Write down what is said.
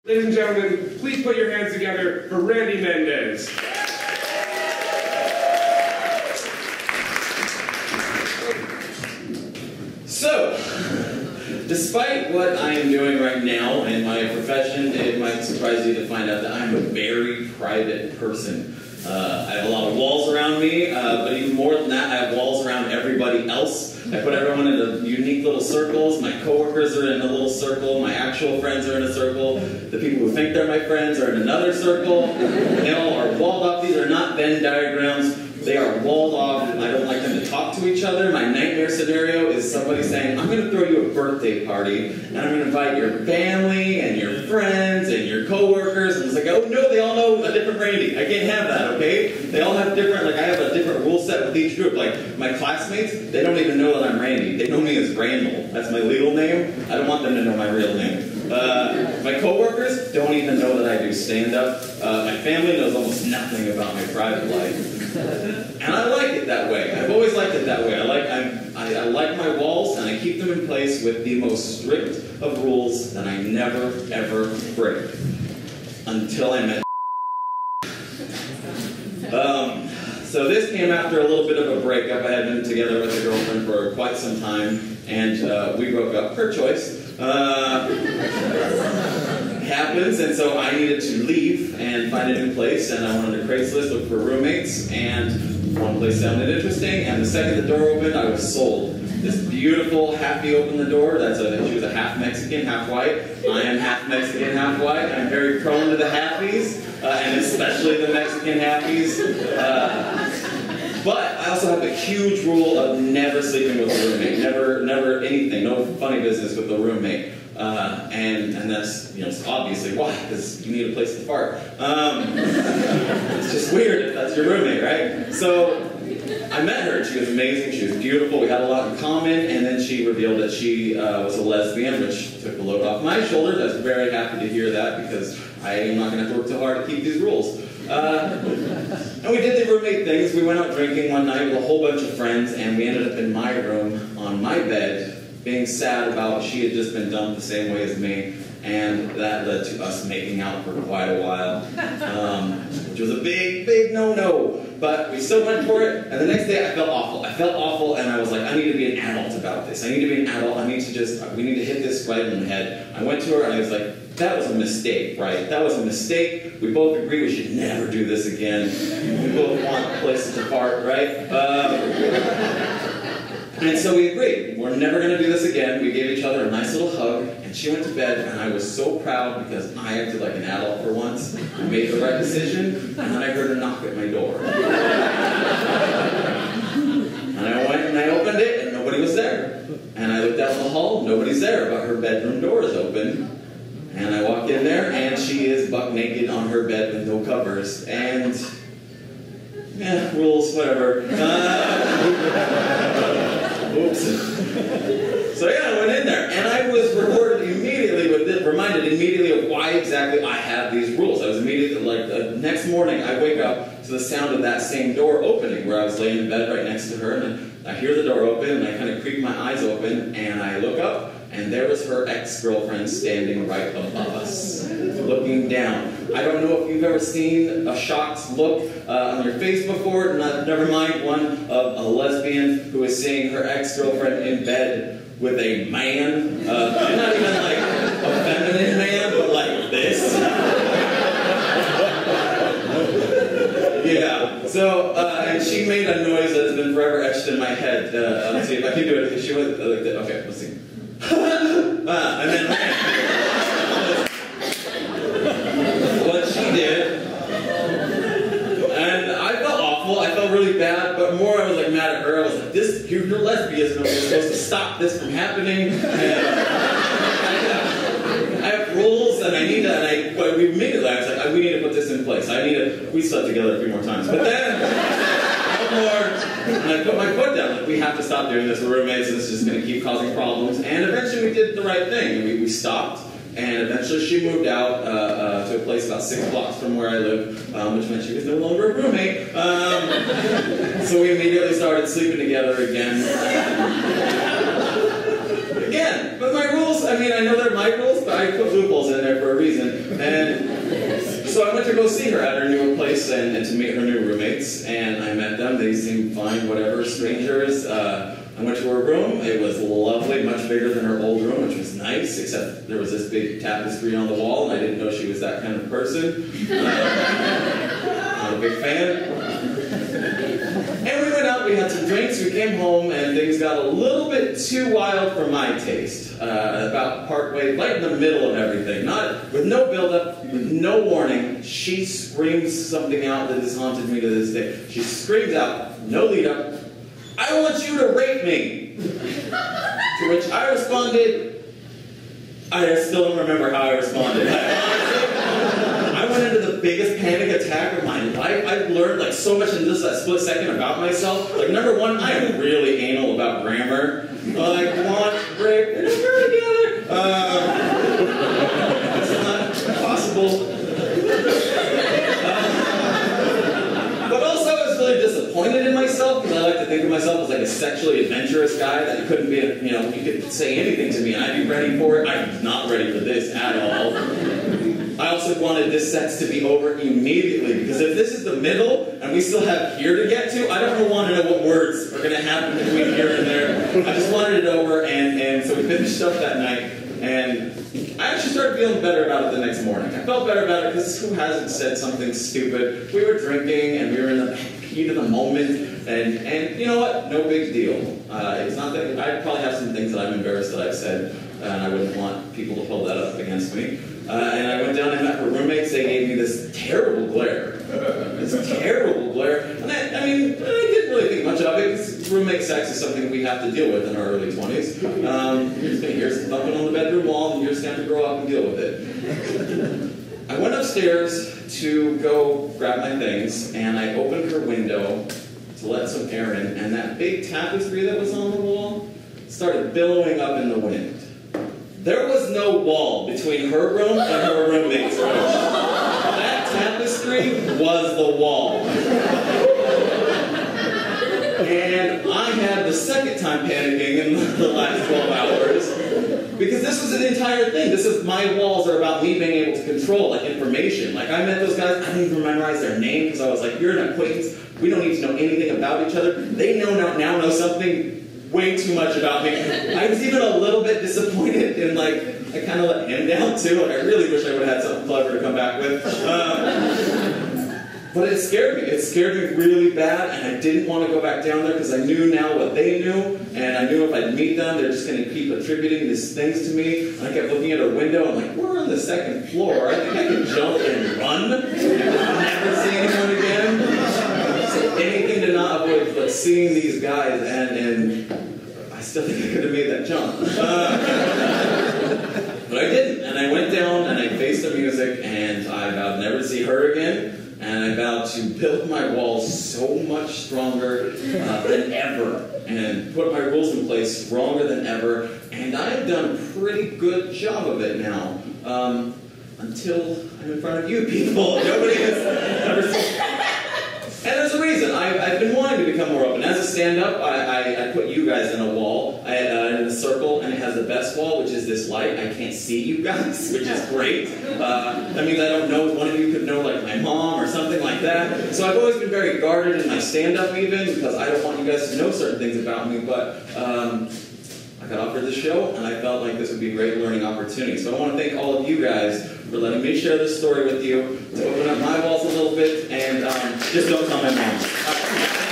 Ladies and gentlemen, please put your hands together for Randy Mendez. So, despite what I am doing right now in my profession, it might surprise you to find out that I'm a very private person. I have a lot of walls around me, but even more than that, I have walls around everybody else. I put everyone into unique little circles. My coworkers are in a little circle. My actual friends are in a circle. The people who think they're my friends are in another circle. They all are walled off. These are not Venn diagrams. They are walled off. I don't like them to talk to each other. My nightmare scenario is somebody saying, I'm going to throw you a birthday party, and I'm going to invite your family and your friends and your coworkers. And it's like, oh no, they all know a different Randy. I can't have that, okay? They all have different, like I have a different rule set with each group. Like my classmates, they don't even know that I'm Randy. They know me as Randall. That's my legal name. I don't want them to know my real name. My coworkers don't even know that I do stand-up. My family knows almost nothing about my private life. And I like it that way. I've always liked it that way. I like my walls, and I keep them in place with the most strict of rules that I never, ever break. Until I met So this came after a little bit of a breakup. I had been together with a girlfriend for quite some time, and we broke up. Her choice. Happens, and so I needed to leave and find a new place, and I went on a Craigslist, looked for roommates, and one place sounded interesting, and the second the door opened, I was sold. This beautiful happy opened the door. She was a half Mexican, half white. I am half Mexican, half white. I'm very prone to the halfies, and especially the Mexican halfies. But I also have a huge rule of never sleeping with a roommate. Never anything. No funny business with a roommate. And that's, obviously why, because you need a place to fart. It's just weird if that's your roommate, right? So I met her. She was amazing. She was beautiful. We had a lot in common. And then she revealed that she was a lesbian, which took the load off my shoulders. I was very happy to hear that because I am not going to have to work too hard to keep these rules. And we did the roommate things. We went out drinking one night with a whole bunch of friends, and we ended up in my room on my bed, being sad about she had just been dumped the same way as me, and that led to us making out for quite a while, which was a big, big no-no, but we still went for it, and the next day I felt awful. I felt awful, and I was like, I need to be an adult about this. I need to be an adult. We need to hit this right in the head. I went to her, and I was like, that was a mistake, right? That was a mistake. We both agree we should never do this again. We both want places to fart, right? And so we agreed, we're never going to do this again. We gave each other a nice little hug, and she went to bed, and I was so proud because I acted like an adult for once. I made the right decision, and then I heard a knock at my door. And I went and I opened it, and nobody was there. And I looked out in the hall, nobody's there, but her bedroom door is open. And I walked in there, and she is buck naked on her bed with no covers. And, rules, whatever. Oops. So yeah, I went in there, and I was reminded immediately of why exactly I have these rules. I was immediately, like, the next morning, I wake up to the sound of that same door opening, where I was laying in bed right next to her, and I hear the door open, and I kind of creep my eyes open, and I look up, and there was her ex-girlfriend standing right above us, looking down. I don't know if you've ever seen a shocked look on your face before, never mind one of a lesbian who is seeing her ex-girlfriend in bed with a man, not even like a feminine man, but like this. Yeah, so, and she made a noise that's been forever etched in my head. Let's see if I can do it. She went like that. Okay, let's see. And then what she did, and I felt awful, I felt really bad, but more I was like mad at her. I was like, you're lesbianism, we're supposed to stop this from happening. And I have rules, and I need to, but immediately I was like, we need to put this in place. We slept together a few more times, but then, no more, and I put my foot down, like, we have to stop doing this, we're roommates, and it's just going to keep causing problems, and eventually we did the right thing, and we stopped, and eventually she moved out to a place about 6 blocks from where I live, which meant she was no longer a roommate, so we immediately started sleeping together again. But my rules, I know they're my rules, but I put loopholes in there for a reason. go see her at her new place and to meet her new roommates, and I met them. They seemed fine, whatever, strangers. I went to her room. It was lovely, much bigger than her old room, which was nice, except there was this big tapestry on the wall, and I didn't know she was that kind of person. Not a big fan. And we went out, we had some drinks, we came home, and things got a little bit too wild for my taste. About partway, right in the middle of everything, with no build-up, with no warning, she screams something out that has haunted me to this day. She screams out, no lead-up, "I want you to rape me!" To which I responded, I still don't remember how I responded. I went into the biggest panic attack of my life. I've learned like so much in just a split second about myself. Like, number one, I am really anal about grammar. Like, want, rape, and we're together. It's not possible. But also, I was really disappointed in myself, because I like to think of myself as like a sexually adventurous guy that couldn't be, you could say anything to me and I'd be ready for it. I was not ready for this at all. I also wanted this sex to be over immediately, because if this is the middle and we still have here to get to, I don't want to know what words are going to happen between here and there. I just wanted it over, and so we finished up that night, and I actually started feeling better about it the next morning. I felt better about it because who hasn't said something stupid? We were drinking and we were in the heat of the moment, and you know what? No big deal. It's not that I probably have some things that I'm embarrassed that I've said, and I wouldn't want people to hold that up against me. And I went down and met her roommates. They gave me this terrible glare. This terrible glare. And I didn't really think much of it, because roommate sex is something we have to deal with in our early 20s. You're just going to hear some thumping on the bedroom wall, and you're just going to have to grow up and deal with it. I went upstairs to go grab my things, and I opened her window to let some air in, and that big tapestry that was on the wall started billowing up in the wind. There was no wall between her room and her roommate's room. That tapestry was the wall. And I had the second time panicking in the last 12 hours, because this was an entire thing. My walls are about me being able to control like information. Like, I met those guys, I didn't even memorize their name, because I was like, you're an acquaintance, we don't need to know anything about each other. They now know something way too much about me. I was even a little bit disappointed in, like, I kind of let him down too. Like, I really wish I would have had something clever to come back with. But it scared me. It scared me really bad, and I didn't want to go back down there, because I knew now what they knew, and I knew if I'd meet them, they're just going to keep attributing these things to me. And I kept looking at her window, and like, we're on the second floor. I think I can jump and run and just never see anyone again. So anything to not avoid like seeing these guys, and I still think I could have made that jump. But I didn't, and I went down and I faced the music, and I vowed never to see her again. And I vowed to build my walls so much stronger than ever, and put my rules in place stronger than ever, and I have done a pretty good job of it now, until I'm in front of you people. Nobody has ever seen. And there's a reason. I've been wanting to become more open. As a stand-up, I put you guys in a wall, in a circle, and it has the best wall, which is this light. I can't see you guys, which is great. That means I don't know if one of you could know, like, my mom or something like that. So I've always been very guarded in my stand-up even, because I don't want you guys to know certain things about me, but I got offered this show, and I felt like this would be a great learning opportunity. So I want to thank all of you guys for letting me share this story with you, to open up my walls a little bit, and just don't tell my mom.